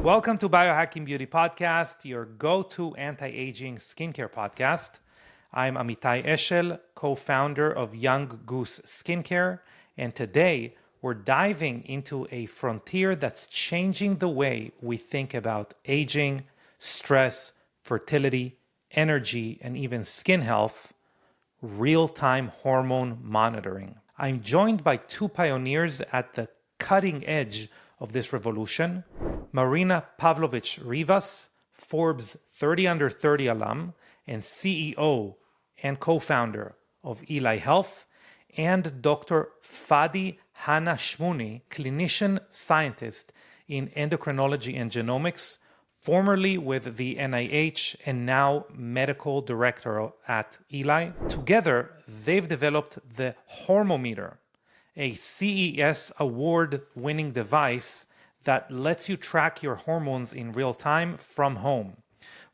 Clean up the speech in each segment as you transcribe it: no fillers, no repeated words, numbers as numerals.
Welcome to Biohacking Beauty Podcast, your go-to anti-aging skincare podcast. I'm Amitai Eshel, co-founder of Young Goose Skincare, and today we're diving into a frontier that's changing the way we think about aging, stress, fertility, energy, and even skin health: real-time hormone monitoring. I'm joined by two pioneers at the cutting edge of this revolution: Marina Pavlovich-Rivas, Forbes 30 Under 30 alum and CEO and co-founder of Eli Health, and Dr. Fady Hana Shmouni, clinician scientist in endocrinology and genomics, formerly with the NIH and now medical director at Eli. Together, they've developed the Hormometer, a CES award-winning device that lets you track your hormones in real time from home.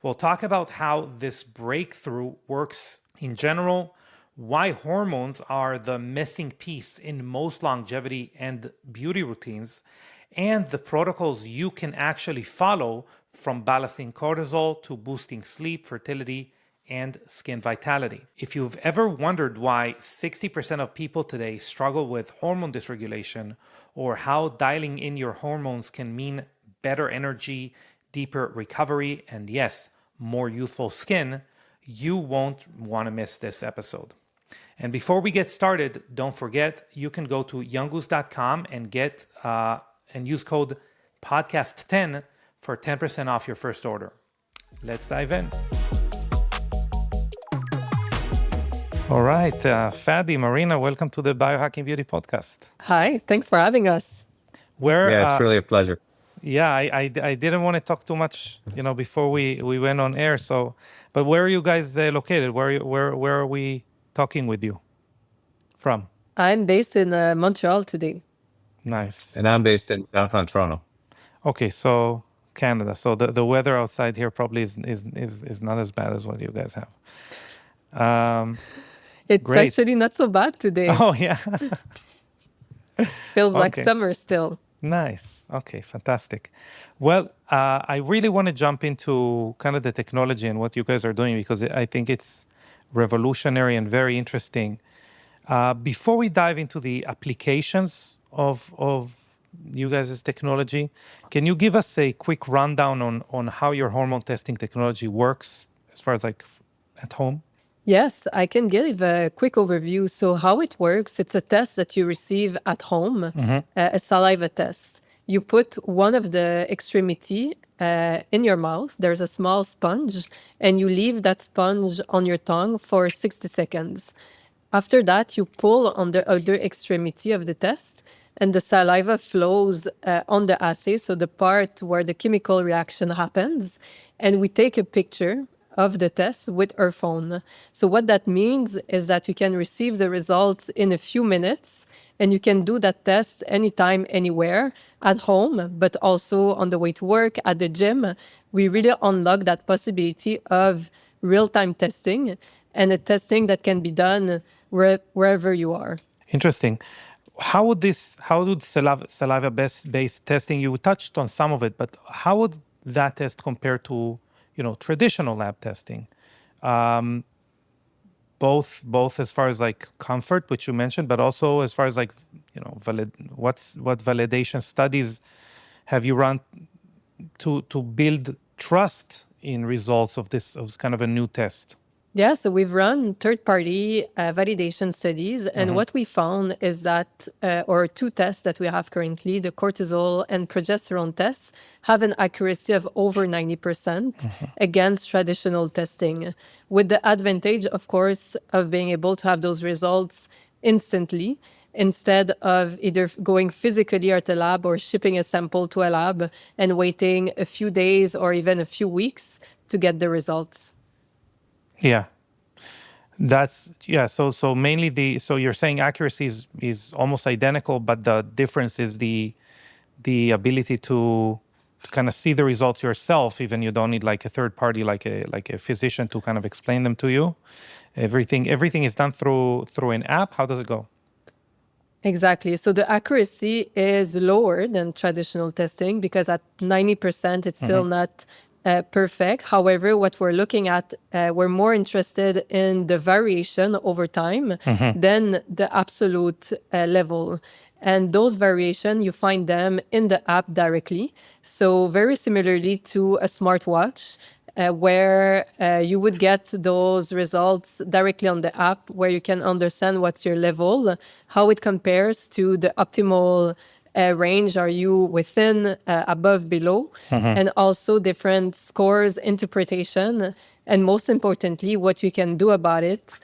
We'll talk about how this breakthrough works in general, why hormones are the missing piece in most longevity and beauty routines, and the protocols you can actually follow, from balancing cortisol to boosting sleep, fertility, and skin vitality. If you've ever wondered why 60% of people today struggle with hormone dysregulation, or how dialing in your hormones can mean better energy, deeper recovery, and yes, more youthful skin, you won't want to miss this episode. And before we get started, don't forget, you can go to younggoose.com and get and use code podcast10 for 10% off your first order. Let's dive in. All right, Fady, Marina, welcome to the Biohacking Beauty Podcast. Hi, thanks for having us. It's really a pleasure. Yeah, I didn't want to talk too much, before we went on air. So, but where are you guys located? Where are we talking with you from? I'm based in Montreal today. Nice. And I'm based in downtown Toronto. Okay, so Canada. So the weather outside here probably is not as bad as what you guys have. It's Great. actually not so bad today. Oh, yeah. Feels like Okay. summer still. Nice. Okay, fantastic. Well, I really want to jump into kind of the technology and what you guys are doing, because I think it's revolutionary and very interesting. Before we dive into the applications of you guys' technology, can you give us a quick rundown on how your hormone testing technology works as far as at home? Yes, I can give a quick overview. So how it works, it's a test that you receive at home, a saliva test. You put one of the extremity in your mouth. There's a small sponge, and you leave that sponge on your tongue for 60 seconds. After that, you pull on the other extremity of the test, and the saliva flows on the assay, so the part where the chemical reaction happens, and we take a picture of the test with our phone. So what that means is that you can receive the results in a few minutes, and you can do that test anytime, anywhere, at home, but also on the way to work, at the gym. We really unlock that possibility of real-time testing, and a testing that can be done wherever you are. Interesting. How would saliva-based testing, you touched on some of it, but how would that test compare to traditional lab testing, both as far as comfort, which you mentioned, but also as far as what validation studies have you run to build trust in results of kind of a new test? Yeah, so we've run third-party validation studies, and what we found is that, or two tests that we have currently, the cortisol and progesterone tests, have an accuracy of over 90% against traditional testing, with the advantage, of course, of being able to have those results instantly, instead of either going physically at a lab or shipping a sample to a lab and waiting a few days or even a few weeks to get the results. Yeah, So mainly so you're saying accuracy is almost identical, but the difference is the ability to kind of see the results yourself. Even you don't need a third party, like a physician, to kind of explain them to you. Everything is done through an app. How does it go? Exactly. So the accuracy is lower than traditional testing because at 90%, it's still not perfect. However, what we're looking at, we're more interested in the variation over time than the absolute level. And those variation, you find them in the app directly. So very similarly to a smartwatch, where you would get those results directly on the app, where you can understand what's your level, how it compares to the optimal range. Are you within, above, below? And also different scores, interpretation, and most importantly, what you can do about it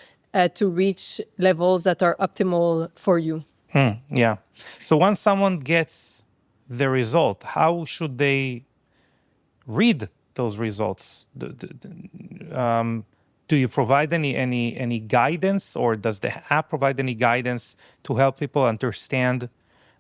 to reach levels that are optimal for you. Yeah. So once someone gets the result, how should they read those results? Do you provide any guidance, or does the app provide any guidance to help people understand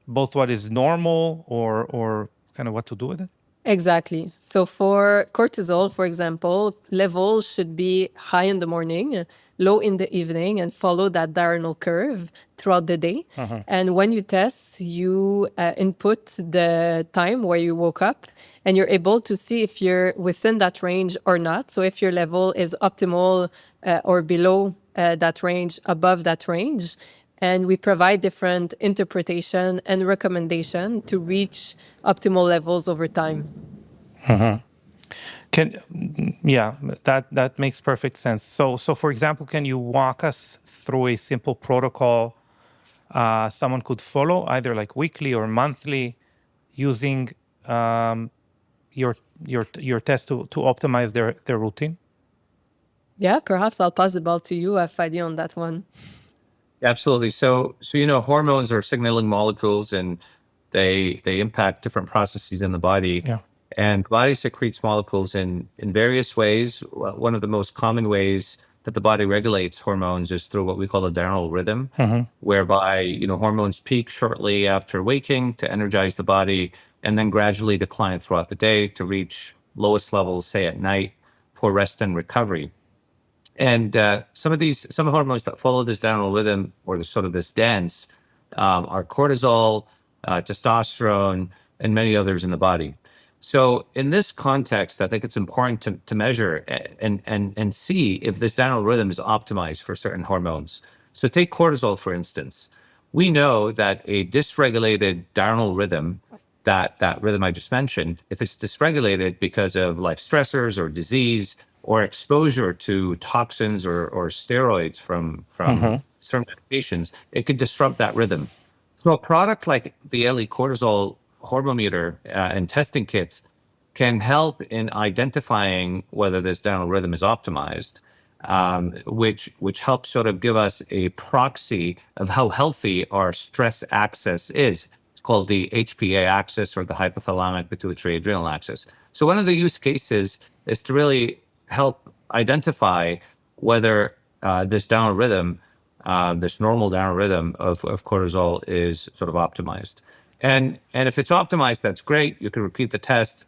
both what is normal or kind of what to do with it? Exactly. So for cortisol, for example, levels should be high in the morning, low in the evening, and follow that diurnal curve throughout the day. And when you test, you input the time where you woke up, and you're able to see if you're within that range or not. So if your level is optimal or below that range, above that range. And we provide different interpretation and recommendation to reach optimal levels over time. Yeah, that makes perfect sense. So for example, can you walk us through a simple protocol someone could follow, either like weekly or monthly, using your test to optimize their routine? Yeah, perhaps I'll pass the ball to you, Fady, on that one. Absolutely. So hormones are signaling molecules, and they impact different processes in the body. Yeah. And the body secretes molecules in various ways. One of the most common ways that the body regulates hormones is through what we call a diurnal rhythm, whereby hormones peak shortly after waking to energize the body, and then gradually decline throughout the day to reach lowest levels, say at night, for rest and recovery. And some hormones that follow this diurnal rhythm, or this dance, are cortisol, testosterone, and many others in the body. So in this context, I think it's important to measure and see if this diurnal rhythm is optimized for certain hormones. So take cortisol, for instance. We know that a dysregulated diurnal rhythm, that rhythm I just mentioned, if it's dysregulated because of life stressors or disease or exposure to toxins or steroids from certain medications, it could disrupt that rhythm. So a product like the Eli cortisol hormometer and testing kits can help in identifying whether this diurnal rhythm is optimized, which helps sort of give us a proxy of how healthy our stress axis is. It's called the HPA axis, or the hypothalamic pituitary adrenal axis. So one of the use cases is to really help identify whether this diurnal rhythm, this normal diurnal rhythm of cortisol, is sort of optimized. And if it's optimized, that's great. You can repeat the test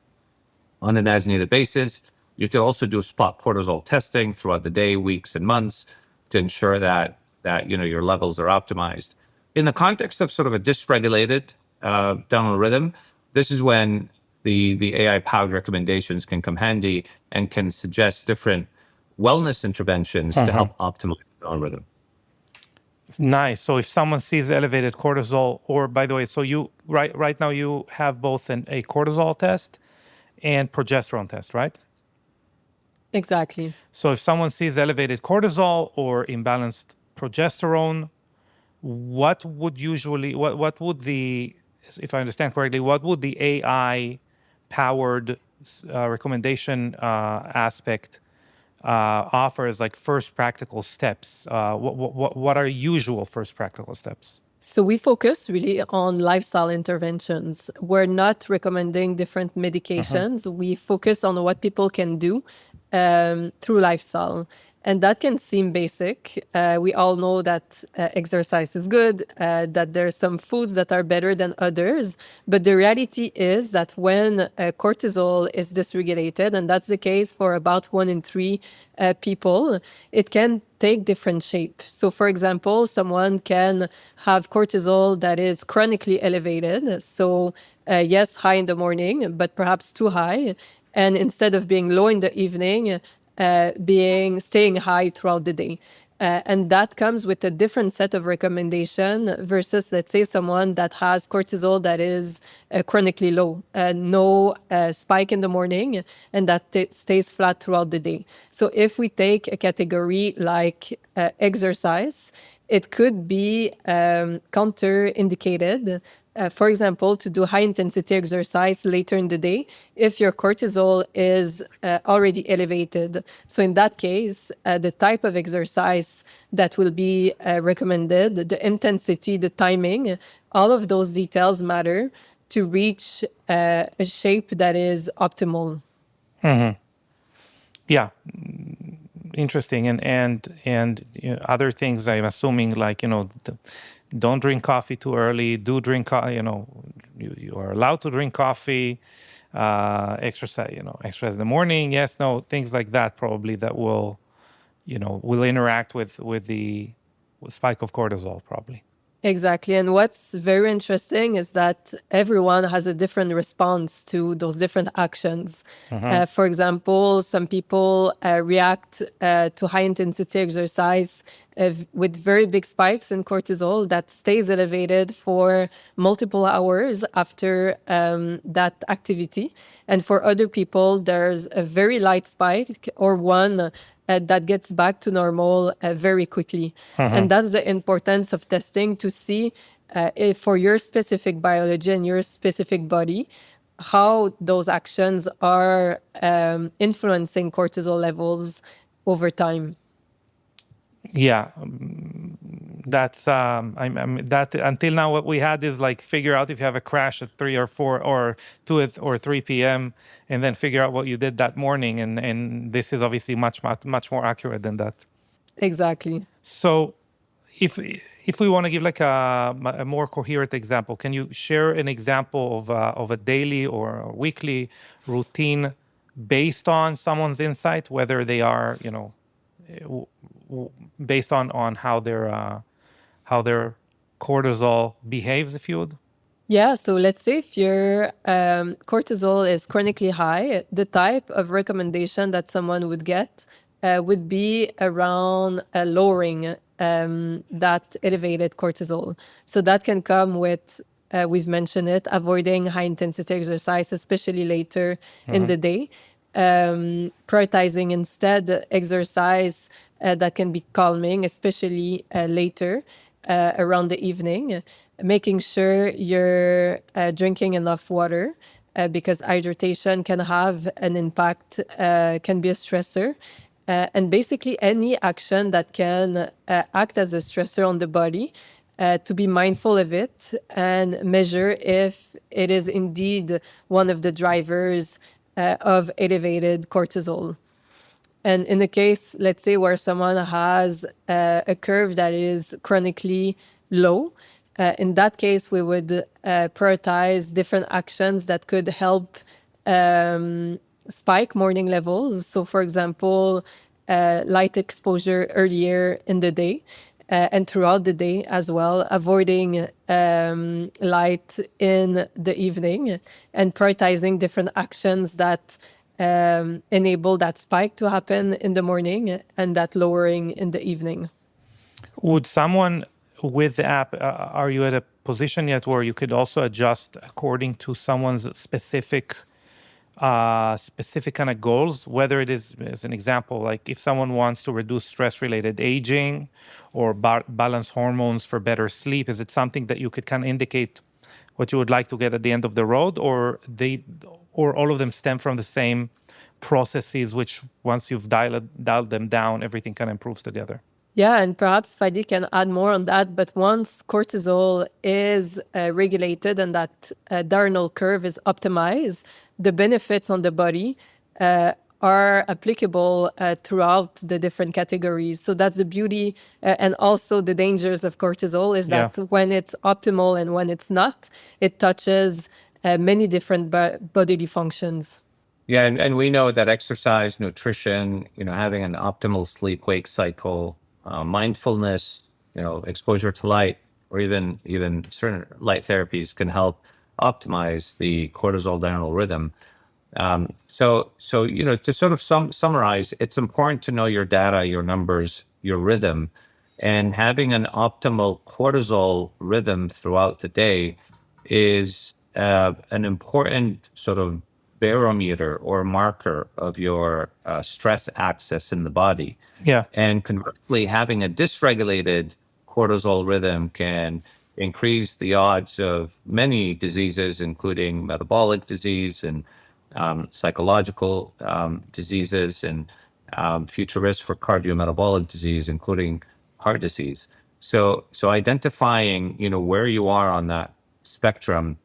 on an as-needed basis. You can also do spot cortisol testing throughout the day, weeks, and months to ensure that your levels are optimized. In the context of sort of a dysregulated diurnal rhythm, this is when the AI-powered recommendations can come handy and can suggest different wellness interventions to help optimize the diurnal rhythm. Nice. So if someone sees elevated cortisol, or by the way, so you right now you have both a cortisol test and progesterone test, right? Exactly. So if someone sees elevated cortisol or imbalanced progesterone, what would the, if I understand correctly, what would the AI powered recommendation aspect offer as like first practical steps? What are usual first practical steps? So we focus really on lifestyle interventions. We're not recommending different medications. We focus on what people can do through lifestyle. And that can seem basic. We all know that exercise is good, that there are some foods that are better than others. But the reality is that when cortisol is dysregulated, and that's the case for about 1 in 3 people, it can take different shape. So, for example, someone can have cortisol that is chronically elevated. So, yes, high in the morning, but perhaps too high. And instead of being low in the evening, staying high throughout the day. And that comes with a different set of recommendation versus, let's say, someone that has cortisol that is chronically low, no spike in the morning, and that stays flat throughout the day. So if we take a category like exercise, it could be counter-indicated. For example, to do high-intensity exercise later in the day if your cortisol is already elevated. So in that case, the type of exercise that will be recommended, the intensity, the timing, all of those details matter to reach a shape that is optimal. Yeah, interesting. And other things I'm assuming, like, don't drink coffee too early. Do drink, you are allowed to drink coffee. Exercise, exercise in the morning. Yes, no, things like that probably that will interact with the spike of cortisol probably. Exactly. And what's very interesting is that everyone has a different response to those different actions. For example, some people react to high intensity exercise with very big spikes in cortisol that stays elevated for multiple hours after that activity. And for other people, there's a very light spike or one that gets back to normal very quickly. And that's the importance of testing to see if for your specific biology and your specific body, how those actions are influencing cortisol levels over time. Yeah, that's that until now what we had is like figure out if you have a crash at 3 or 4 or 2 or 3 p.m. and then figure out what you did that morning, and this is obviously much more accurate than that. Exactly. So if we want to give like a more coherent example, can you share an example of a daily or a weekly routine based on someone's insight, whether they are based on how their cortisol behaves, if you would? Yeah, so let's say if your cortisol is chronically high, the type of recommendation that someone would get would be around lowering that elevated cortisol. So that can come with, we've mentioned it, avoiding high-intensity exercise, especially later in the day. Prioritizing instead exercise that can be calming, especially later around the evening. Making sure you're drinking enough water because hydration can have an impact, can be a stressor. And basically any action that can act as a stressor on the body, to be mindful of it and measure if it is indeed one of the drivers of elevated cortisol. And in the case, let's say, where someone has a curve that is chronically low, in that case, we would prioritize different actions that could help spike morning levels. So, for example, light exposure earlier in the day and throughout the day as well, avoiding light in the evening and prioritizing different actions that enable that spike to happen in the morning and that lowering in the evening. Would someone with the app, are you at a position yet where you could also adjust according to someone's specific kind of goals, whether it is, as an example, like if someone wants to reduce stress-related aging or balance hormones for better sleep, is it something that you could kind of indicate what you would like to get at the end of the road, or all of them stem from the same processes, which once you've dialed them down, everything kind of improves together? Yeah, and perhaps Fady can add more on that. But once cortisol is regulated and that diurnal curve is optimized, the benefits on the body are applicable throughout the different categories. So that's the beauty and also the dangers of cortisol is that when it's optimal and when it's not, it touches many different bodily functions. Yeah, and we know that exercise, nutrition, having an optimal sleep-wake cycle, mindfulness, exposure to light, or even certain light therapies can help optimize the cortisol diurnal rhythm. So to sort of summarize, it's important to know your data, your numbers, your rhythm, and having an optimal cortisol rhythm throughout the day is an important sort of barometer or marker of your stress axis in the body. Yeah. And conversely, having a dysregulated cortisol rhythm can increase the odds of many diseases, including metabolic disease and psychological diseases and future risk for cardiometabolic disease, including heart disease. So identifying, where you are on that spectrum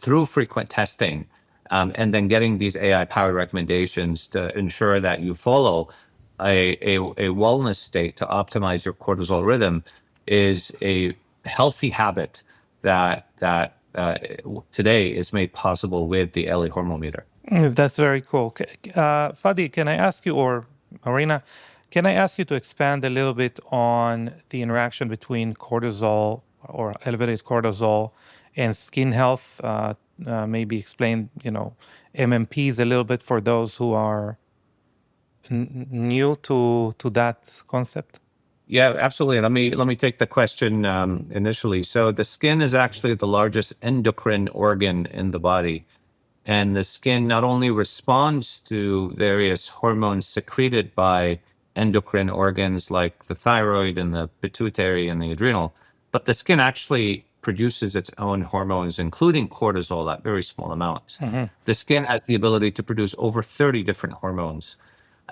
through frequent testing, and then getting these AI-powered recommendations to ensure that you follow a wellness state to optimize your cortisol rhythm is a healthy habit that today is made possible with the Eli hormone meter. That's very cool. Fady, can I ask you, or Marina, can I ask you to expand a little bit on the interaction between cortisol or elevated cortisol and skin health? Maybe explain, MMPs a little bit for those who are new to that concept. Yeah, absolutely. Let me take the question initially. So the skin is actually the largest endocrine organ in the body. And the skin not only responds to various hormones secreted by endocrine organs like the thyroid and the pituitary and the adrenal, but the skin actually produces its own hormones, including cortisol at very small amounts. The skin has the ability to produce over 30 different hormones.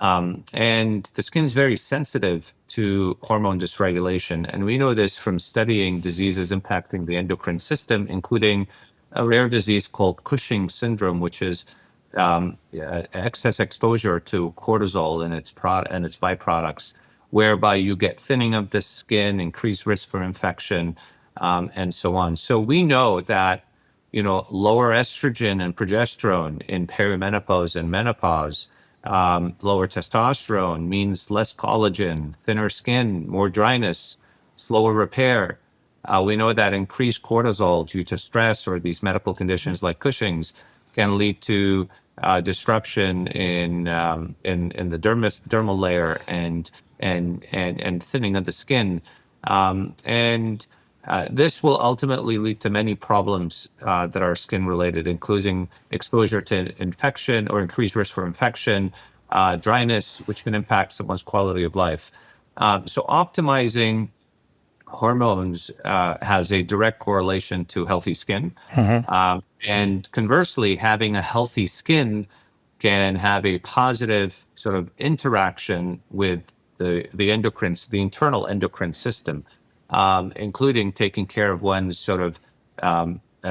And the skin's very sensitive to hormone dysregulation. And we know this from studying diseases impacting the endocrine system, including a rare disease called Cushing syndrome, which is excess exposure to cortisol and its byproducts, whereby you get thinning of the skin, increased risk for infection, and so on. So we know that lower estrogen and progesterone in perimenopause and menopause, lower testosterone means less collagen, thinner skin, more dryness, slower repair. We know that increased cortisol due to stress or these medical conditions like Cushing's can lead to disruption in the dermal layer and thinning of the skin, and this will ultimately lead to many problems that are skin related, including exposure to infection or increased risk for infection, dryness, which can impact someone's quality of life. So optimizing hormones has a direct correlation to healthy skin. And conversely, having a healthy skin can have a positive sort of interaction with the internal endocrine system, including taking care of one's sort of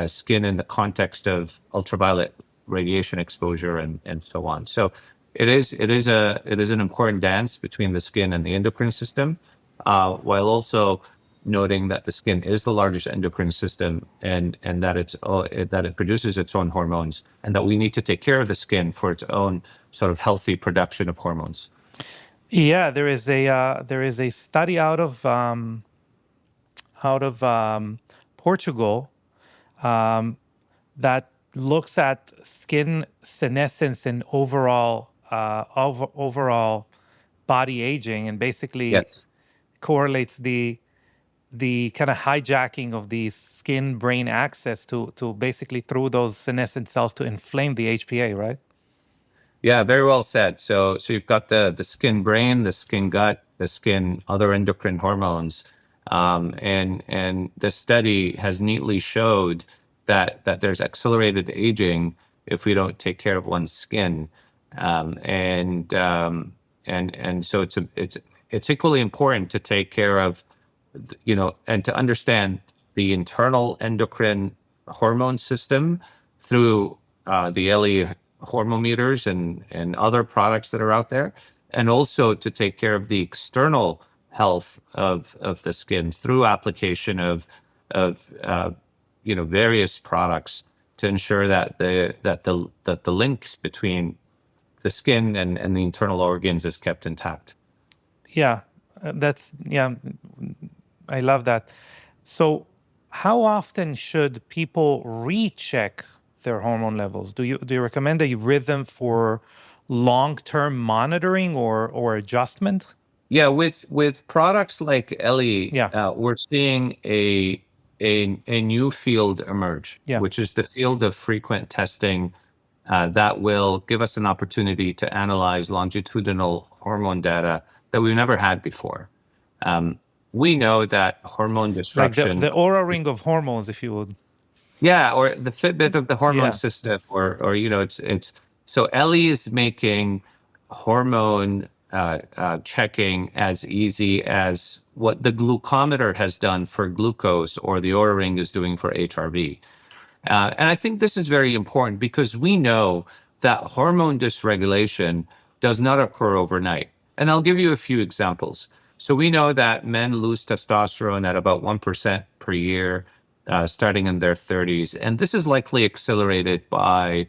skin in the context of ultraviolet radiation exposure and so on. So it is an important dance between the skin and the endocrine system, while also noting that the skin is the largest endocrine system and that it produces its own hormones, and that we need to take care of the skin for its own sort of healthy production of hormones. Yeah, there is a study out of Portugal that looks at skin senescence and overall body aging, and basically correlates the kind of hijacking of the skin-brain axis to basically through those senescent cells to inflame the HPA, right? Yeah, very well said. So you've got the skin brain, the skin gut, the skin other endocrine hormones, and the study has neatly showed that there's accelerated aging if we don't take care of one's skin, and so it's equally important to take care of, and to understand the internal endocrine hormone system through the Eli hormometers and other products that are out there, and also to take care of the external health of the skin through application of various products to ensure that the links between the skin and the internal organs is kept intact. Yeah, I love that. So how often should people recheck their hormone levels? Do you recommend a rhythm for long-term monitoring or adjustment? Yeah, with products like Eli, Yeah. we're seeing a new field emerge, Yeah. which is the field of frequent testing that will give us an opportunity to analyze longitudinal hormone data that we've never had before. We know that hormone Like disruption, the Aura ring of hormones, if you would. yeah, or the Fitbit of the hormone Yeah. system, or it's so Eli is making hormone checking as easy as what the glucometer has done for glucose or the Oura ring is doing for HRV. And I think this is very important because we know that hormone dysregulation does not occur overnight. And I'll give you a few examples. So we know that men lose testosterone at about 1% per year, starting in their 30s. And this is likely accelerated by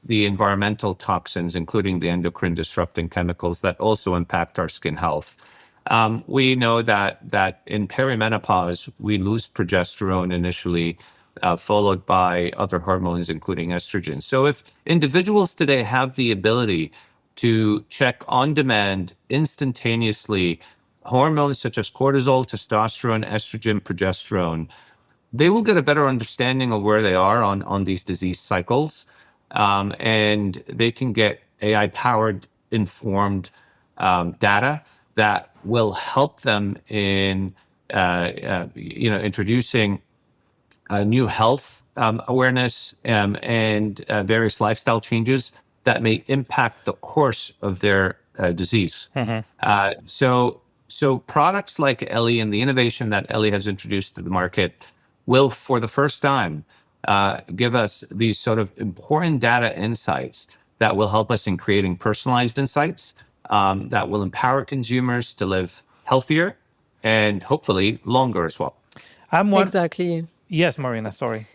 the environmental toxins, including the endocrine disrupting chemicals that also impact our skin health. We know that in perimenopause, we lose progesterone initially, followed by other hormones, including estrogen. So if individuals today have the ability to check on demand instantaneously hormones such as cortisol, testosterone, estrogen, progesterone, they will get a better understanding of where they are on these disease cycles. And they can get AI-powered, informed data that will help them in introducing new health awareness and various lifestyle changes that may impact the course of their disease. So products like Eli and the innovation that Eli has introduced to the market will, for the first time, give us these sort of important data insights that will help us in creating personalized insights that will empower consumers to live healthier and hopefully longer as well. Exactly. Yes, Marina, sorry.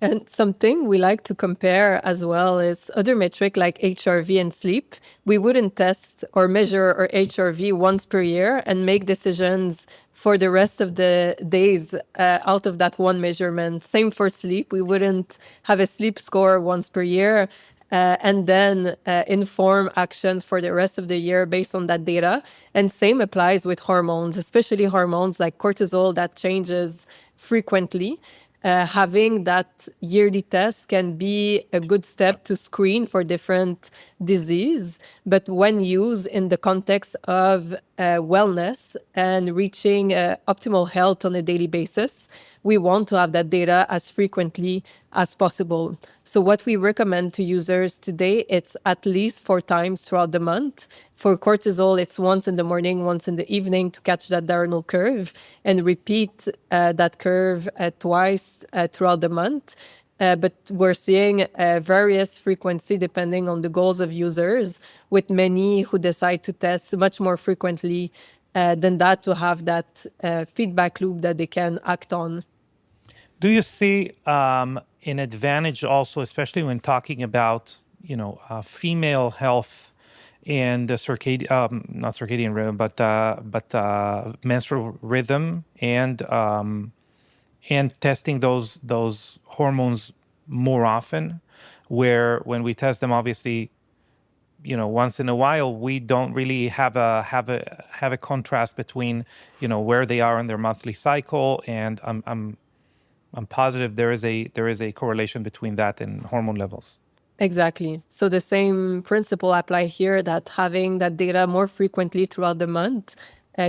And something we like to compare as well is other metric like HRV and sleep. We wouldn't test or measure our HRV once per year and make decisions for the rest of the days out of that one measurement. Same for sleep. We wouldn't have a sleep score once per year and then inform actions for the rest of the year based on that data. And same applies with hormones, especially hormones like cortisol that changes frequently. Having that yearly test can be a good step to screen for different disease, but when used in the context of wellness and reaching optimal health on a daily basis, we want to have that data as frequently as possible. So what we recommend to users today, it's at least 4 times throughout the month. For cortisol, it's once in the morning, once in the evening to catch that diurnal curve and repeat that curve twice throughout the month. But we're seeing various frequency depending on the goals of users, with many who decide to test much more frequently than that to have that feedback loop that they can act on. Do you see an advantage also, especially when talking about, female health and not circadian rhythm, but menstrual rhythm and testing those hormones more often, where when we test them, obviously, once in a while, we don't really have a contrast between, where they are in their monthly cycle, and I'm positive there is a correlation between that and hormone levels. Exactly. So the same principle apply here, that having that data more frequently throughout the month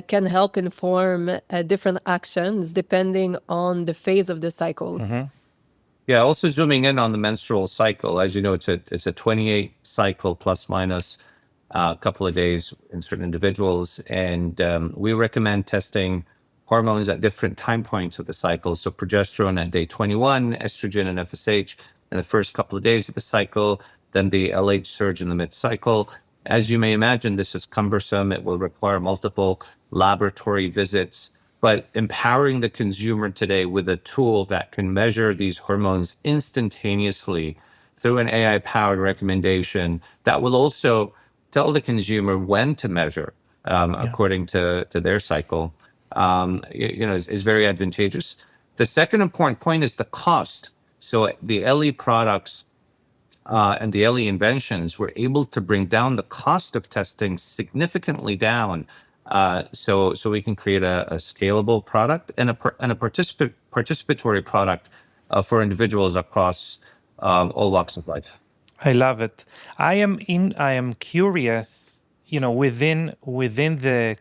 can help inform different actions depending on the phase of the cycle. Mm-hmm. Yeah, also zooming in on the menstrual cycle, as you know, it's a 28 cycle plus minus a couple of days in certain individuals, and we recommend testing hormones at different time points of the cycle. So progesterone at day 21, estrogen and FSH in the first couple of days of the cycle, then the LH surge in the mid-cycle. As you may imagine, this is cumbersome. It will require multiple laboratory visits, but empowering the consumer today with a tool that can measure these hormones instantaneously through an AI-powered recommendation that will also tell the consumer when to measure according to their cycle, is very advantageous. The second important point is the cost. So the LE products and the LE inventions were able to bring down the cost of testing significantly down, so we can create a scalable product and a participatory product for individuals across all walks of life. I love it. I am curious, within the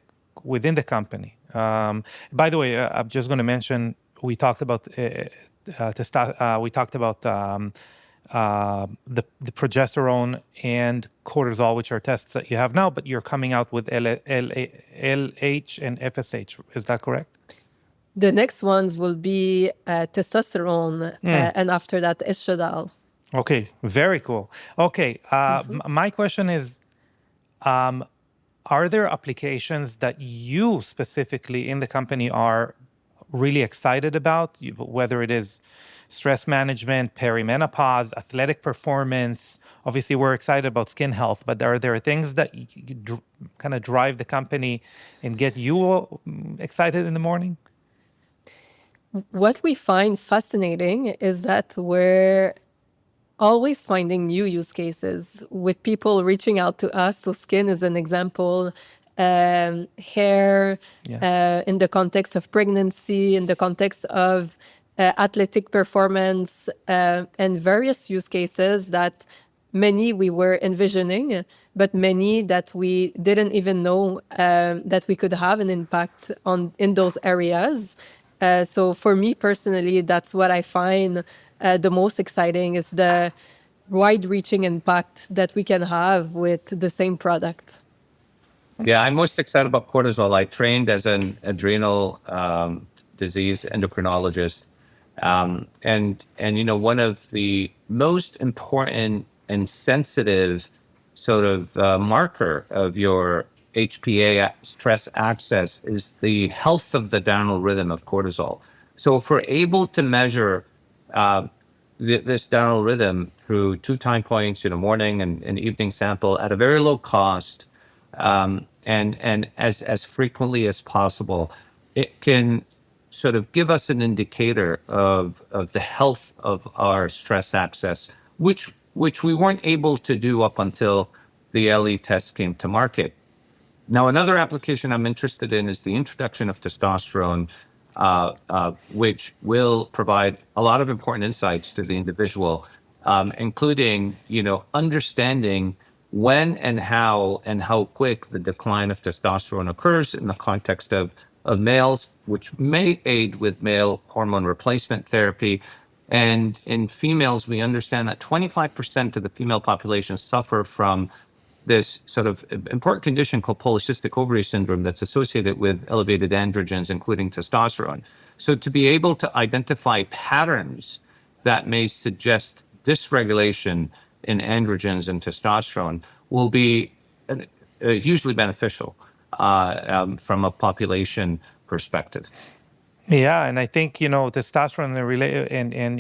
company. By the way, I'm just going to mention we talked about the progesterone and cortisol, which are tests that you have now, but you're coming out with LH and FSH. Is that correct? The next ones will be testosterone, and after that, estradiol. Okay, very cool. Okay, my question is, are there applications that you specifically in the company are really excited about, whether it is stress management, perimenopause, athletic performance? Obviously, we're excited about skin health, but are there things that kind of drive the company and get you excited in the morning? What we find fascinating is that we're always finding new use cases with people reaching out to us. So skin is an example, hair, in the context of pregnancy, in the context of athletic performance, and various use cases that many we were envisioning, but many that we didn't even know that we could have an impact in those areas. So for me personally, that's what I find the most exciting, is the wide-reaching impact that we can have with the same product. Yeah, I'm most excited about cortisol. I trained as an adrenal disease endocrinologist, and one of the most important and sensitive sort of marker of your HPA stress axis is the health of the diurnal rhythm of cortisol. So if we're able to measure this diurnal rhythm through 2 time points, morning and evening sample at a very low cost, and as frequently as possible, it can sort of give us an indicator of the health of our stress axis, which we weren't able to do up until the LE test came to market. Now, another application I'm interested in is the introduction of testosterone, which will provide a lot of important insights to the individual, including, understanding when and how quick the decline of testosterone occurs in the context of males, which may aid with male hormone replacement therapy. And in females, we understand that 25% of the female population suffer from this sort of important condition called polycystic ovary syndrome that's associated with elevated androgens, including testosterone. So to be able to identify patterns that may suggest dysregulation in androgens and testosterone will be hugely beneficial from a population perspective. Yeah, and I think testosterone and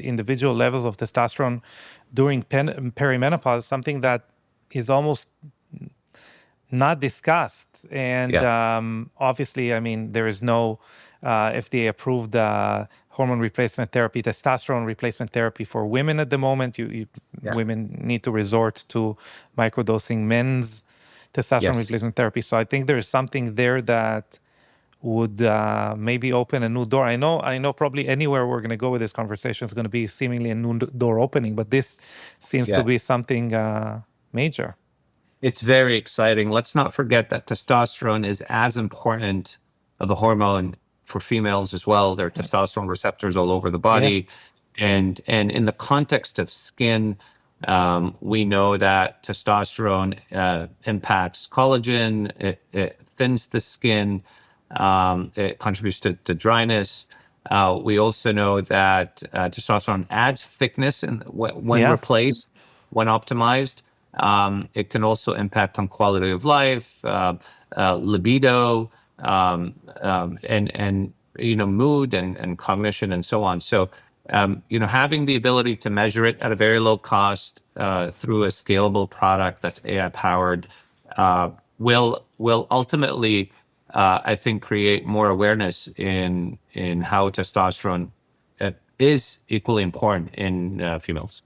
individual levels of testosterone during perimenopause, something that is almost not discussed. And obviously, I mean, there is no FDA-approved hormone replacement therapy, testosterone replacement therapy for women at the moment. Women need to resort to microdosing men's testosterone replacement therapy. So I think there is something there that would maybe open a new door. I know probably anywhere we're going to go with this conversation is going to be seemingly a new door opening, but this seems to be something major. It's very exciting. Let's not forget that testosterone is as important of a hormone for females as well. There are testosterone receptors all over the body. And in the context of skin, we know that testosterone impacts collagen, it thins the skin, it contributes to dryness. We also know that testosterone adds thickness when Yeah. replaced, when optimized. It can also impact on quality of life, libido, and mood and cognition and so on. So having the ability to measure it at a very low cost through a scalable product that's AI powered will ultimately, I think, create more awareness in how testosterone is equally important in females.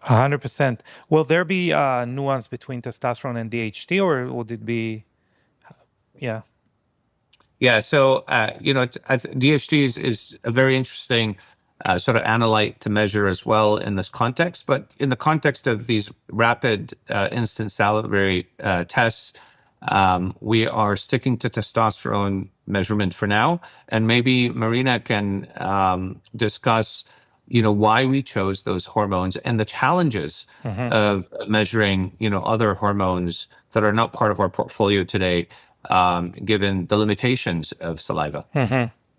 100%. Will there be a nuance between testosterone and DHT, or would it be, yeah? Yeah, so DHT is a very interesting sort of analyte to measure as well in this context. But in the context of these rapid instant salivary tests, we are sticking to testosterone measurement for now. And maybe Marina can discuss, why we chose those hormones and the challenges of measuring, other hormones that are not part of our portfolio today, given the limitations of saliva.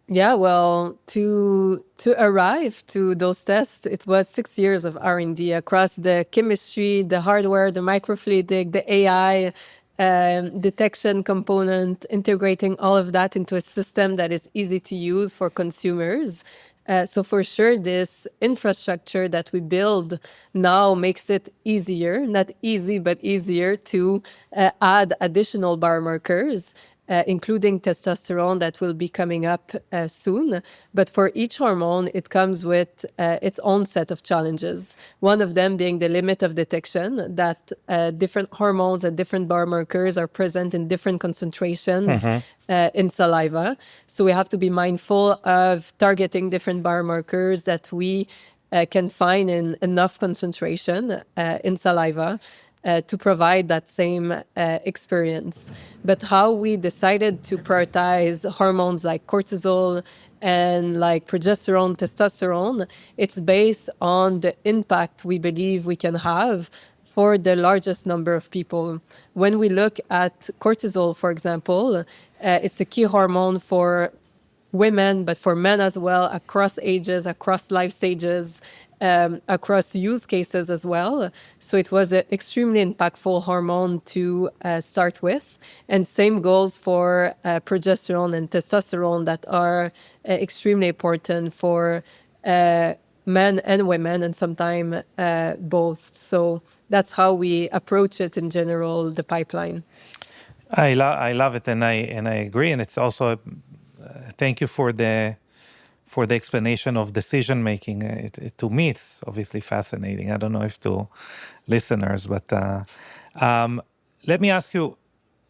Yeah, well, to arrive to those tests, it was 6 years of R&D across the chemistry, the hardware, the microfluidic, the AI detection component, integrating all of that into a system that is easy to use for consumers. So for sure, this infrastructure that we build now makes it easier, not easy, but easier to add additional biomarkers, including testosterone that will be coming up soon. But for each hormone, it comes with its own set of challenges. One of them being the limit of detection, that different hormones and different biomarkers are present in different concentrations in saliva. So we have to be mindful of targeting different biomarkers that we can find in enough concentration in saliva to provide that same experience. But how we decided to prioritize hormones like cortisol and like progesterone, testosterone, it's based on the impact we believe we can have for the largest number of people. When we look at cortisol, for example, it's a key hormone for women, but for men as well, across ages, across life stages, across use cases as well. So it was an extremely impactful hormone to start with. And same goes for progesterone and testosterone that are extremely important for men and women, and sometimes both. So that's how we approach it in general, the pipeline. I love it, and I agree. And it's also thank you for the explanation of decision making. To me, it's obviously fascinating. I don't know if to listeners, but let me ask you.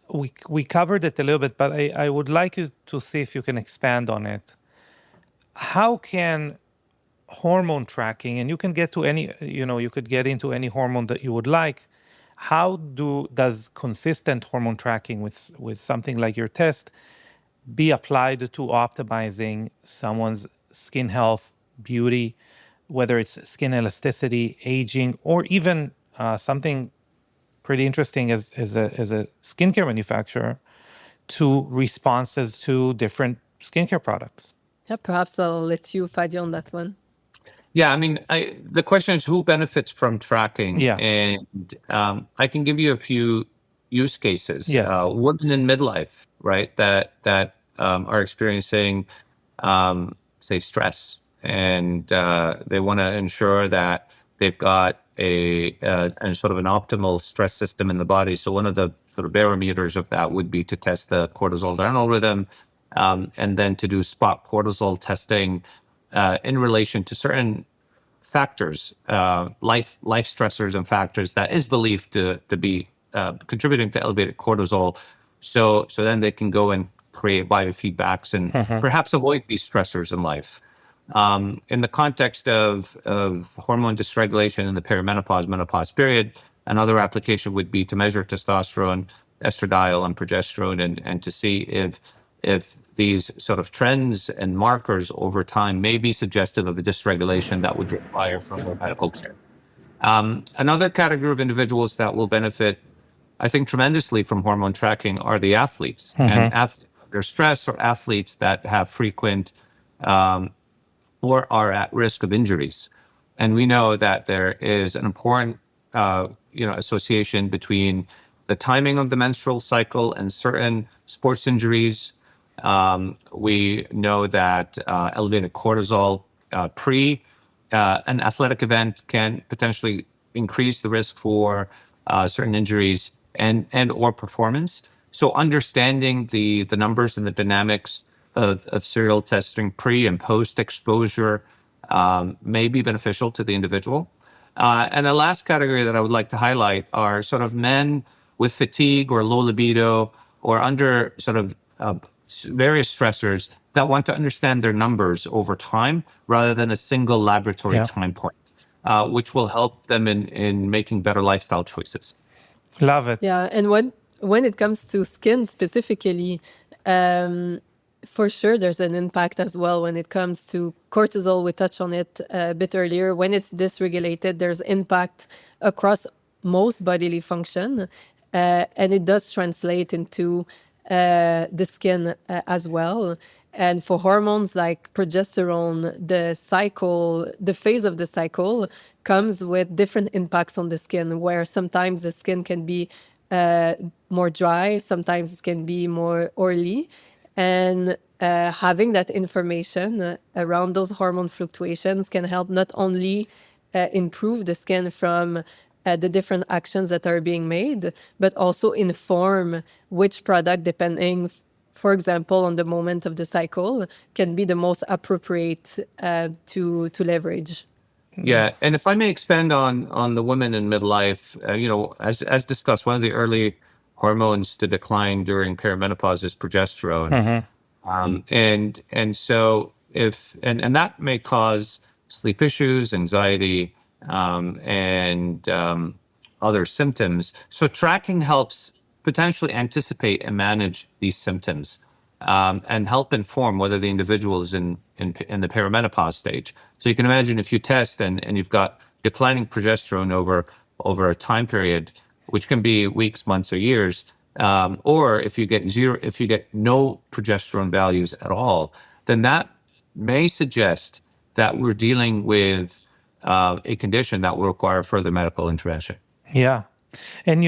We covered it a little bit, but I would like you to see if you can expand on it. How can hormone tracking, and you can get to any, you could get into any hormone that you would like. How does consistent hormone tracking with something like your test be applied to optimizing someone's skin health, beauty, whether it's skin elasticity, aging, or even something pretty interesting as a skincare manufacturer, to responses to different skincare products? Yeah, perhaps I'll let you, Fady, on that one. Yeah, I mean, the question is who benefits from tracking? Yeah. And I can give you a few use cases. Yes. Women in midlife, right, that are experiencing, say, stress, and they want to ensure that they've got a sort of an optimal stress system in the body. So one of the sort of barometers of that would be to test the cortisol diurnal rhythm, and then to do spot cortisol testing in relation to certain factors, life stressors and factors that is believed to be contributing to elevated cortisol. So then they can go and create biofeedbacks and perhaps avoid these stressors in life. In the context of hormone dysregulation in the perimenopause, menopause period, another application would be to measure testosterone, estradiol, and progesterone, and to see if these sort of trends and markers over time may be suggestive of a dysregulation that would require further medical care. Another category of individuals that will benefit, I think, tremendously from hormone tracking are the athletes. And athletes under stress, or athletes that have frequent or are at risk of injuries. And we know that there is an important, association between the timing of the menstrual cycle and certain sports injuries. We know that elevated cortisol pre an athletic event can potentially increase the risk for certain injuries and or performance. So understanding the numbers and the dynamics of serial testing pre and post exposure may be beneficial to the individual. And the last category that I would like to highlight are sort of men with fatigue or low libido or under sort of various stressors that want to understand their numbers over time rather than a single laboratory time point, which will help them in making better lifestyle choices. Love it. Yeah, and when it comes to skin specifically, for sure there's an impact as well when it comes to cortisol. We touched on it a bit earlier. When it's dysregulated, there's impact across most bodily function, and it does translate into the skin as well. And for hormones like progesterone, the phase of the cycle comes with different impacts on the skin, where sometimes the skin can be more dry, sometimes it can be more oily. And having that information around those hormone fluctuations can help not only improve the skin from the different actions that are being made, but also inform which product, depending, for example, on the moment of the cycle, can be the most appropriate to leverage. Yeah, and if I may expand on the women in midlife, as discussed, one of the early hormones to decline during perimenopause is progesterone, and so and that may cause sleep issues, anxiety, and other symptoms. So tracking helps potentially anticipate and manage these symptoms, and help inform whether the individual is in the perimenopause stage. So you can imagine if you test and you've got declining progesterone over a time period, which can be weeks, months, or years, or if you get no progesterone values at all, then that may suggest that we're dealing with a condition that will require further medical intervention. Yeah. And,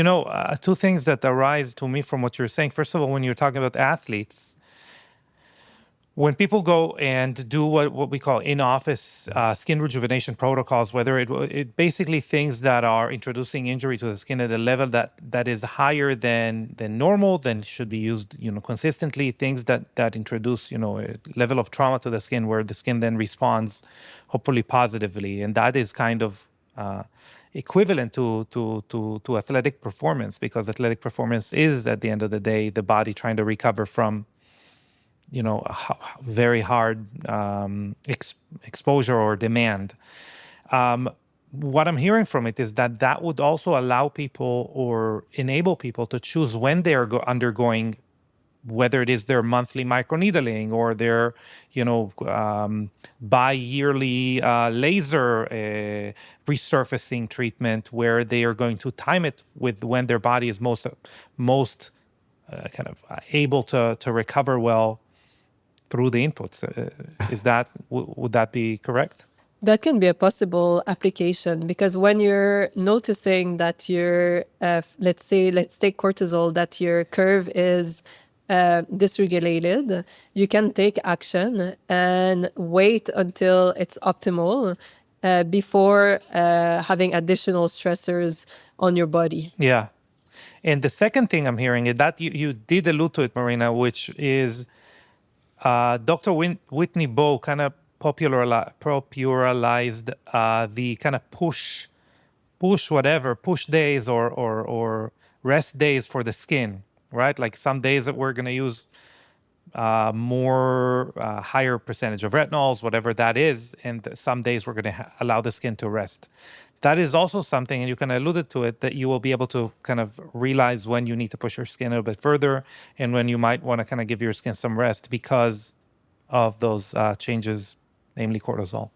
two things that arise to me from what you're saying. First of all, when you're talking about athletes, when people go and do what we call in-office skin rejuvenation protocols, whether it basically things that are introducing injury to the skin at a level that is higher than normal, than should be used, consistently, things that introduce, a level of trauma to the skin where the skin then responds hopefully positively. And that is kind of equivalent to athletic performance, because athletic performance is, at the end of the day, the body trying to recover from very hard exposure or demand. What I'm hearing from it is that would also allow people or enable people to choose when they are undergoing, whether it is their monthly microneedling or their, bi-yearly laser resurfacing treatment, where they are going to time it with when their body is most kind of able to recover well through the inputs. Would that be correct? That can be a possible application, because when you're noticing that your, let's take cortisol, that your curve is dysregulated, you can take action and wait until it's optimal before having additional stressors on your body. Yeah. And the second thing I'm hearing is that you did allude to it, Marina, which is Dr. Whitney Bowe kind of popularized the kind of push days or rest days for the skin, right? Like some days that we're going to use more higher percentage of retinols, whatever that is, and some days we're going to allow the skin to rest. That is also something, and you kind of alluded to it, that you will be able to kind of realize when you need to push your skin a little bit further and when you might want to kind of give your skin some rest because of those changes, namely cortisol.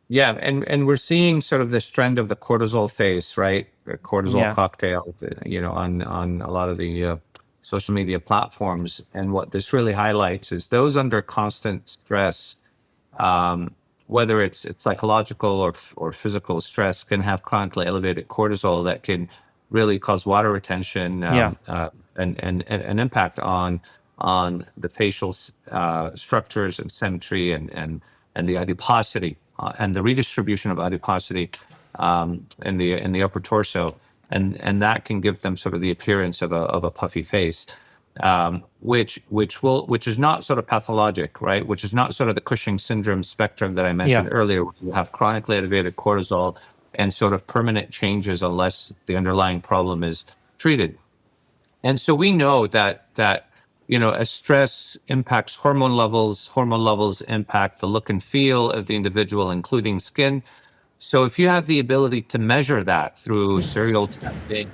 Yeah, and we're seeing sort of this trend of the cortisol phase, right? The cortisol cocktail, on a lot of the social media platforms. And what this really highlights is those under constant stress whether it's psychological or physical stress, can have chronically elevated cortisol that can really cause water retention, Yeah. and an impact on the facial structures and symmetry and the adiposity, and the redistribution of adiposity in the upper torso, and that can give them sort of the appearance of a puffy face, which is not sort of pathologic, right? Which is not sort of the Cushing syndrome spectrum that I mentioned Yeah. earlier, where you have chronically elevated cortisol and sort of permanent changes unless the underlying problem is treated. And so we know that as stress impacts hormone levels impact the look and feel of the individual, including skin. So if you have the ability to measure that through serial testing,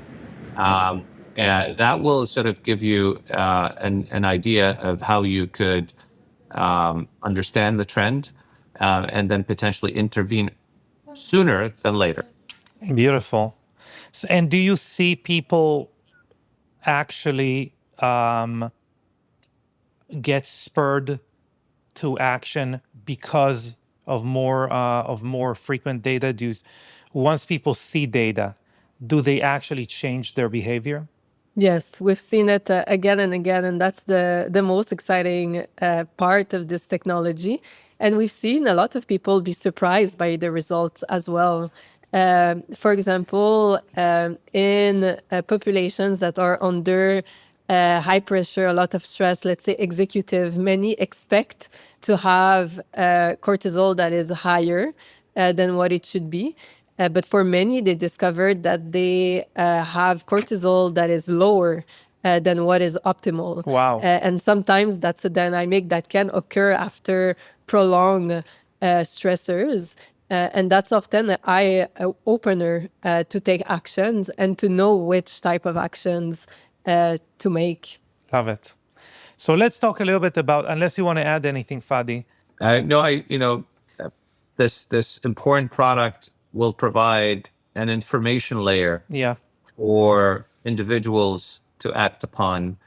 that will sort of give you an idea of how you could understand the trend, and then potentially intervene sooner than later. Beautiful. So, and do you see people actually get spurred to action because of more frequent data? Once people see data, do they actually change their behavior? Yes, we've seen it again and again, and that's the most exciting part of this technology. And we've seen a lot of people be surprised by the results as well. For example, in populations that are under high pressure, a lot of stress, let's say executive, many expect to have cortisol that is higher than what it should be. But for many, they discovered that they have cortisol that is lower than what is optimal. Wow. And sometimes that's a dynamic that can occur after prolonged stressors. And that's often an eye opener to take actions and to know which type of actions to make. Love it. So let's talk a little bit about, unless you want to add anything, Fady. No, this important product will provide an information layer Yeah. for individuals to act upon.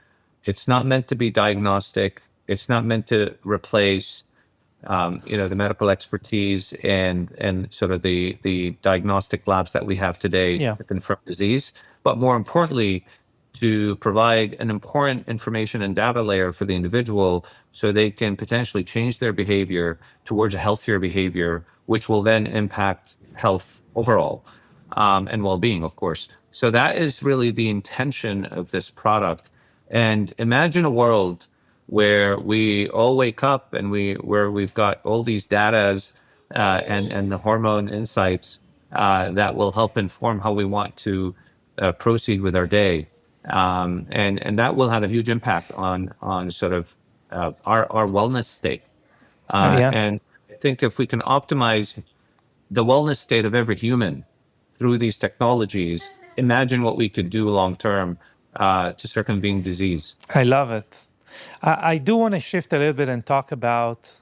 It's not meant to be diagnostic. It's not meant to replace, the medical expertise and sort of the diagnostic labs that we have today Yeah. to confirm disease. But more importantly, to provide an important information and data layer for the individual so they can potentially change their behavior towards a healthier behavior, which will then impact health overall, and well-being, of course. So that is really the intention of this product. And imagine a world where we all wake up and where we've got all these datas and the hormone insights that will help inform how we want to proceed with our day. And that will have a huge impact on sort of our wellness state. Yeah. And I think if we can optimize the wellness state of every human through these technologies, imagine what we could do long term to circumvent disease. I love it. I do want to shift a little bit and talk about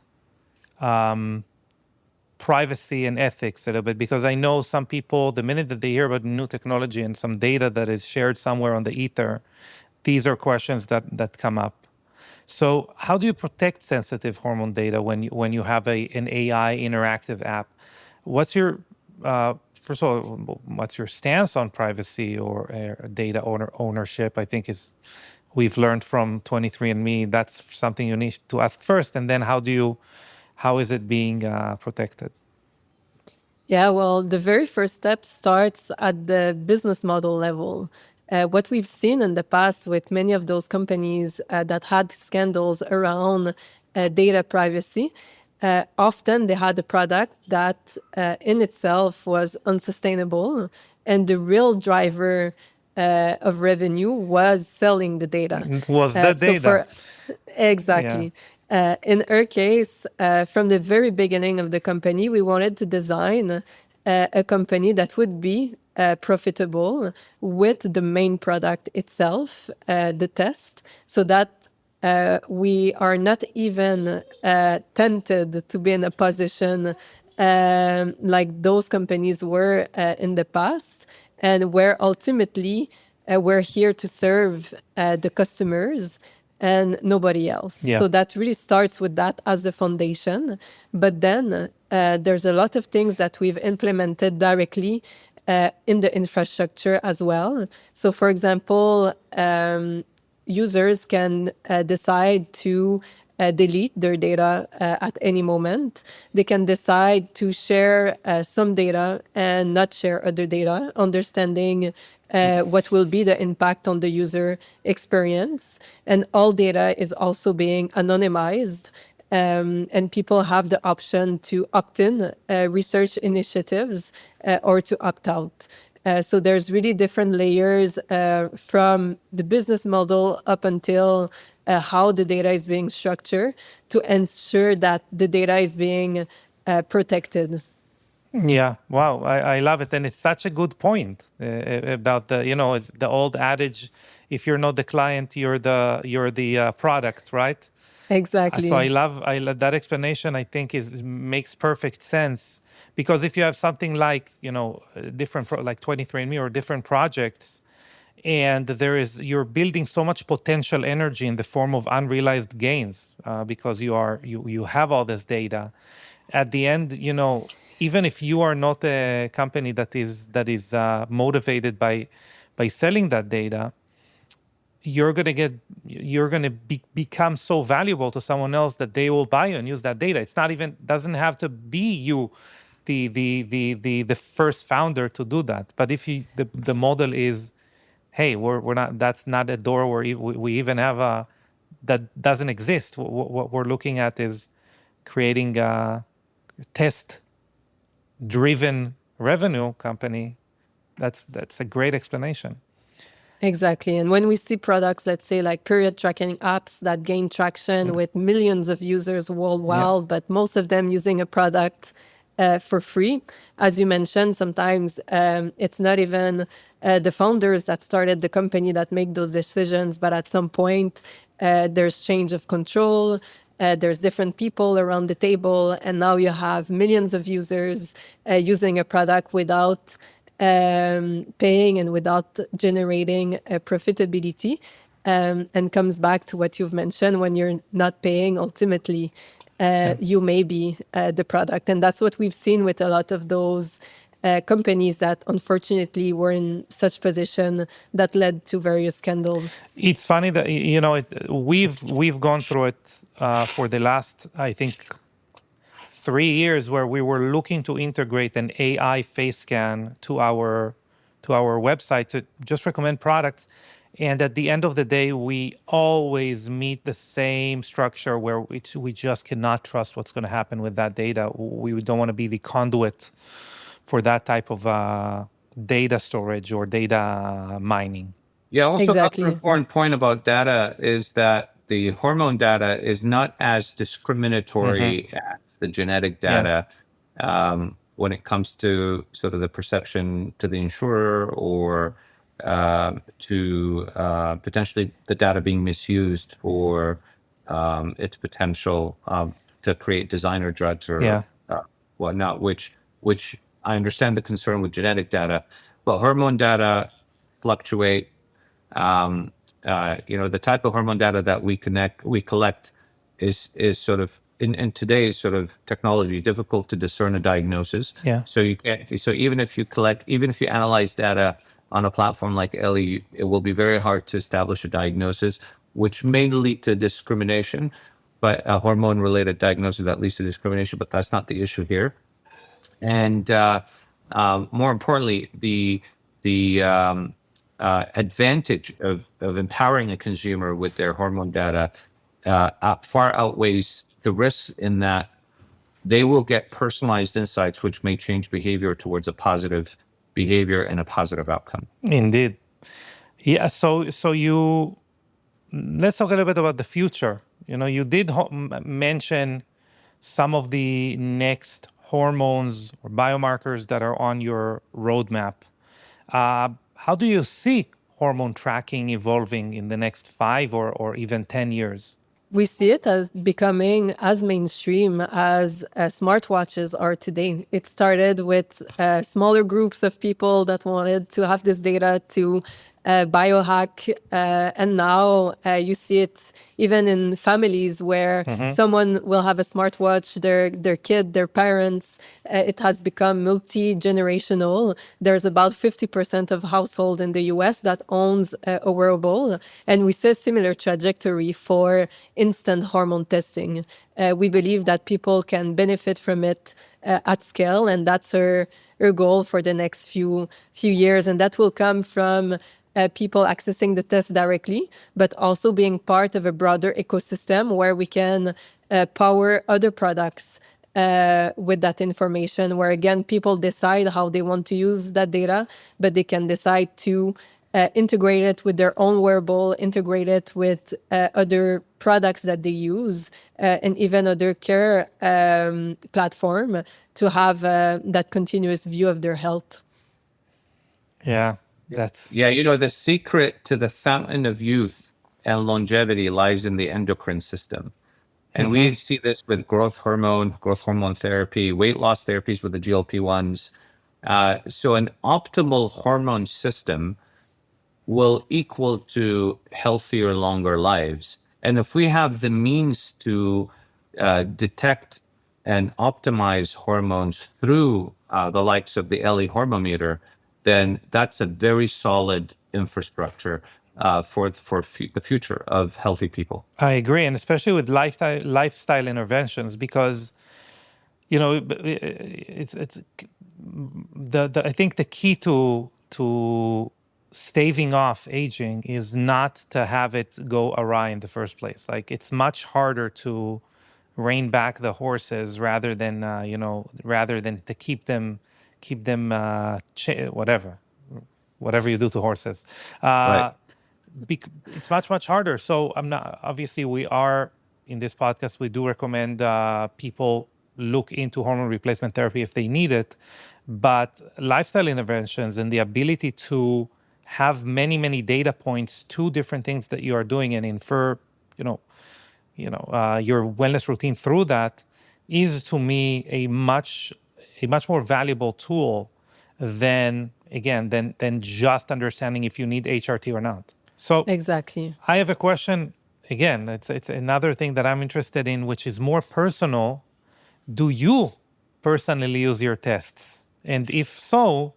privacy and ethics a little bit, because I know some people, the minute that they hear about new technology and some data that is shared somewhere on the ether, these are questions that come up. So how do you protect sensitive hormone data when you have an AI interactive app? What's your first of all, what's your stance on privacy or data ownership? I think we've learned from 23andMe that's something you need to ask first, and then how is it being protected? Yeah, well, the very first step starts at the business model level. What we've seen in the past with many of those companies that had scandals around data privacy, often they had a product that in itself was unsustainable, and the real driver of revenue was selling the data. It was the data. Exactly. In our case, from the very beginning of the company, we wanted to design a company that would be profitable with the main product itself, the test, so that we are not even tempted to be in a position like those companies were in the past, and where ultimately we're here to serve the customers and nobody else. Yeah. So that really starts with that as the foundation. But then there's a lot of things that we've implemented directly in the infrastructure as well. So, for example, users can decide to delete their data at any moment. They can decide to share some data and not share other data, understanding what will be the impact on the user experience. And all data is also being anonymized. And people have the option to opt in research initiatives or to opt out. So there's really different layers from the business model up until how the data is being structured to ensure that the data is being protected. Yeah, wow, I love it, and it's such a good point about the old adage: if you're not the client, you're the product, right? Exactly. So I love that explanation. I think makes perfect sense, because if you have something like different like 23andMe or different projects, and you're building so much potential energy in the form of unrealized gains because you have all this data. At the end, even if you are not a company that is motivated by selling that data, you're gonna become so valuable to someone else that they will buy you and use that data. It's not even doesn't have to be you, the first founder to do that. But if the model is, hey, we're not, that's not a door where we even have that doesn't exist. What we're looking at is creating a test-driven revenue company. That's a great explanation. Exactly. And when we see products, let's say like period tracking apps that gain traction with millions of users worldwide, but most of them using a product for free, as you mentioned, sometimes it's not even the founders that started the company that make those decisions, but at some point there's change of control. There's different people around the table, and now you have millions of users using a product without paying and without generating profitability, and comes back to what you've mentioned: when you're not paying, ultimately, you may be the product. And that's what we've seen with a lot of those companies that unfortunately were in such position that led to various scandals. It's funny that we've gone through it for the last, I think, 3 years, where we were looking to integrate an AI face scan to our website to just recommend products. And at the end of the day, we always meet the same structure where we just cannot trust what's going to happen with that data. We don't want to be the conduit for that type of data storage or data mining. Yeah, also Exactly. another important point about data is that the hormone data is not as discriminatory as the genetic data when it comes to sort of the perception to the insurer or to potentially the data being misused for its potential to create designer drugs or whatnot, which I understand the concern with genetic data, but hormone data fluctuate. The type of hormone data that we collect is sort of in today's sort of technology difficult to discern a diagnosis. Yeah. So even if you analyze data on a platform like Eli, it will be very hard to establish a diagnosis, which may lead to discrimination, but a hormone-related diagnosis that leads to discrimination. But that's not the issue here. And more importantly, the advantage of empowering a consumer with their hormone data far outweighs the risks in that they will get personalized insights, which may change behavior towards a positive behavior and a positive outcome. Indeed. Yeah. So let's talk a little bit about the future. You did mention some of the next hormones or biomarkers that are on your roadmap. How do you see hormone tracking evolving in the next 5 or even 10 years? We see it as becoming as mainstream as smartwatches are today. It started with smaller groups of people that wanted to have this data to biohack. And now you see it even in families where someone will have a smartwatch, their kid, their parents. It has become multi-generational. There's about 50% of household in the US that owns a wearable. And we see a similar trajectory for instant hormone testing. We believe that people can benefit from it at scale, and that's our goal for the next few years. And that will come from people accessing the test directly, but also being part of a broader ecosystem where we can power other products with that information, where again, people decide how they want to use that data, but they can decide to integrate it with their own wearable, integrate it with other products that they use, and even other care platform to have that continuous view of their health. Yeah, that's Yeah, the secret to the fountain of youth and longevity lies in the endocrine system. And we see this with growth hormone therapy, weight loss therapies with the GLP-1s. So an optimal hormone system will equal to healthier, longer lives. And if we have the means to detect and optimize hormones through the likes of the Eli hormometer, then that's a very solid infrastructure for the future of healthy people. I agree, and especially with lifestyle interventions, because it's the I think the key to staving off aging is not to have it go awry in the first place. Like, it's much harder to rein back the horses rather than to keep them whatever you do to horses. Right. It's much harder. So I'm not, obviously we are in this podcast, we do recommend people look into hormone replacement therapy if they need it, but lifestyle interventions and the ability to have many data points to different things that you are doing and infer your wellness routine through that is, to me, a much more valuable tool than just understanding if you need HRT or not. So Exactly. I have a question. Again, it's another thing that I'm interested in, which is more personal. Do you personally use your tests? And if so,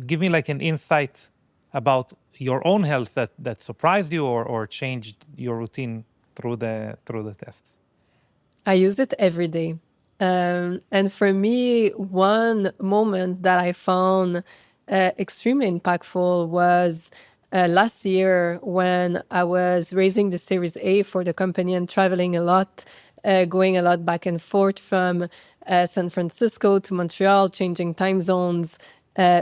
give me like an insight about your own health that surprised you or changed your routine through the tests. I use it every day. And for me, one moment that I found extremely impactful was last year when I was raising the Series A for the company and traveling a lot, going a lot back and forth from San Francisco to Montreal, changing time zones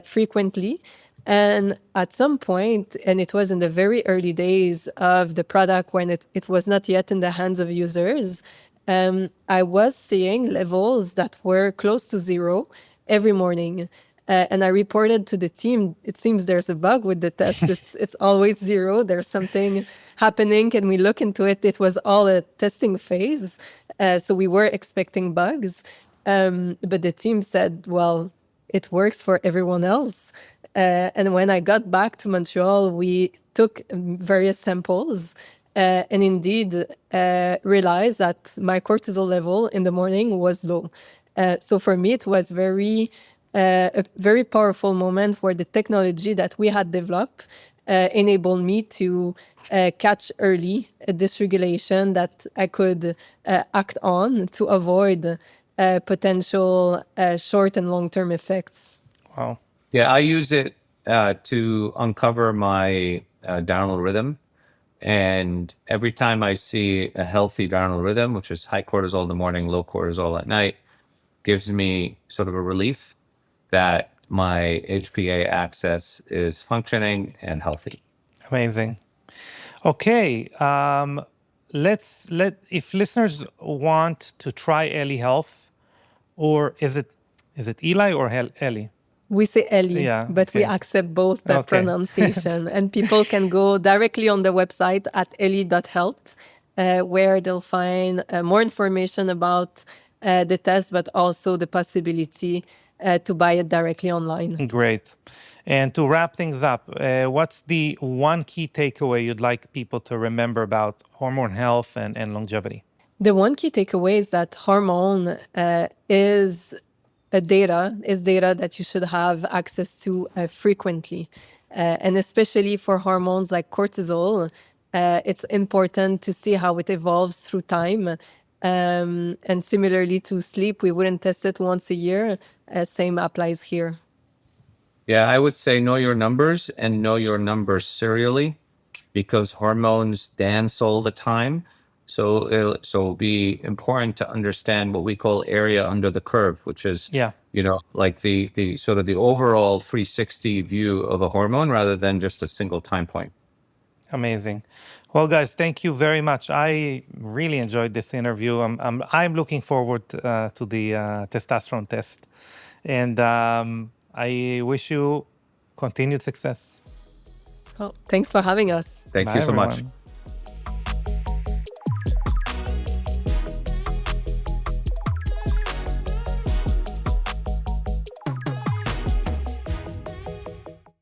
frequently. And at some point, and it was in the very early days of the product when it was not yet in the hands of users, I was seeing levels that were close to zero every morning. And I reported to the team, it seems there's a bug with the test. It's always zero. There's something happening. Can we look into it? It was all a testing phase. So we were expecting bugs. But the team said, well, it works for everyone else. And when I got back to Montreal, we took various samples and indeed realized that my cortisol level in the morning was low. So for me, it was a very powerful moment where the technology that we had developed enabled me to catch early a dysregulation that I could act on to avoid potential short and long-term effects. Wow. Yeah, I use it to uncover my diurnal rhythm. And every time I see a healthy diurnal rhythm, which is high cortisol in the morning, low cortisol at night, gives me sort of a relief that my HPA axis is functioning and healthy. Amazing. Okay. If listeners want to try Eli Health, or is it Eli or Eli? We say Eli, Yeah, but we okay. accept both the Okay. pronunciation. And people can go directly on the website at eli.health, where they'll find more information about the test, but also the possibility to buy it directly online. Great. And to wrap things up, what's the one key takeaway you'd like people to remember about hormone health and longevity? The one key takeaway is that hormone is data that you should have access to frequently. And especially for hormones like cortisol, it's important to see how it evolves through time. And similarly to sleep, we wouldn't test it once a year. Same applies here. Yeah, I would say know your numbers and know your numbers serially, because hormones dance all the time. So it'll be important to understand what we call area under the curve, which is, Yeah. like the sort of the overall 360 view of a hormone rather than just a single time point. Amazing. Well, guys, thank you very much. I really enjoyed this interview. I'm looking forward to the testosterone test. And I wish you continued success. Oh, thanks for having us. Thank Bye, you so much. everyone.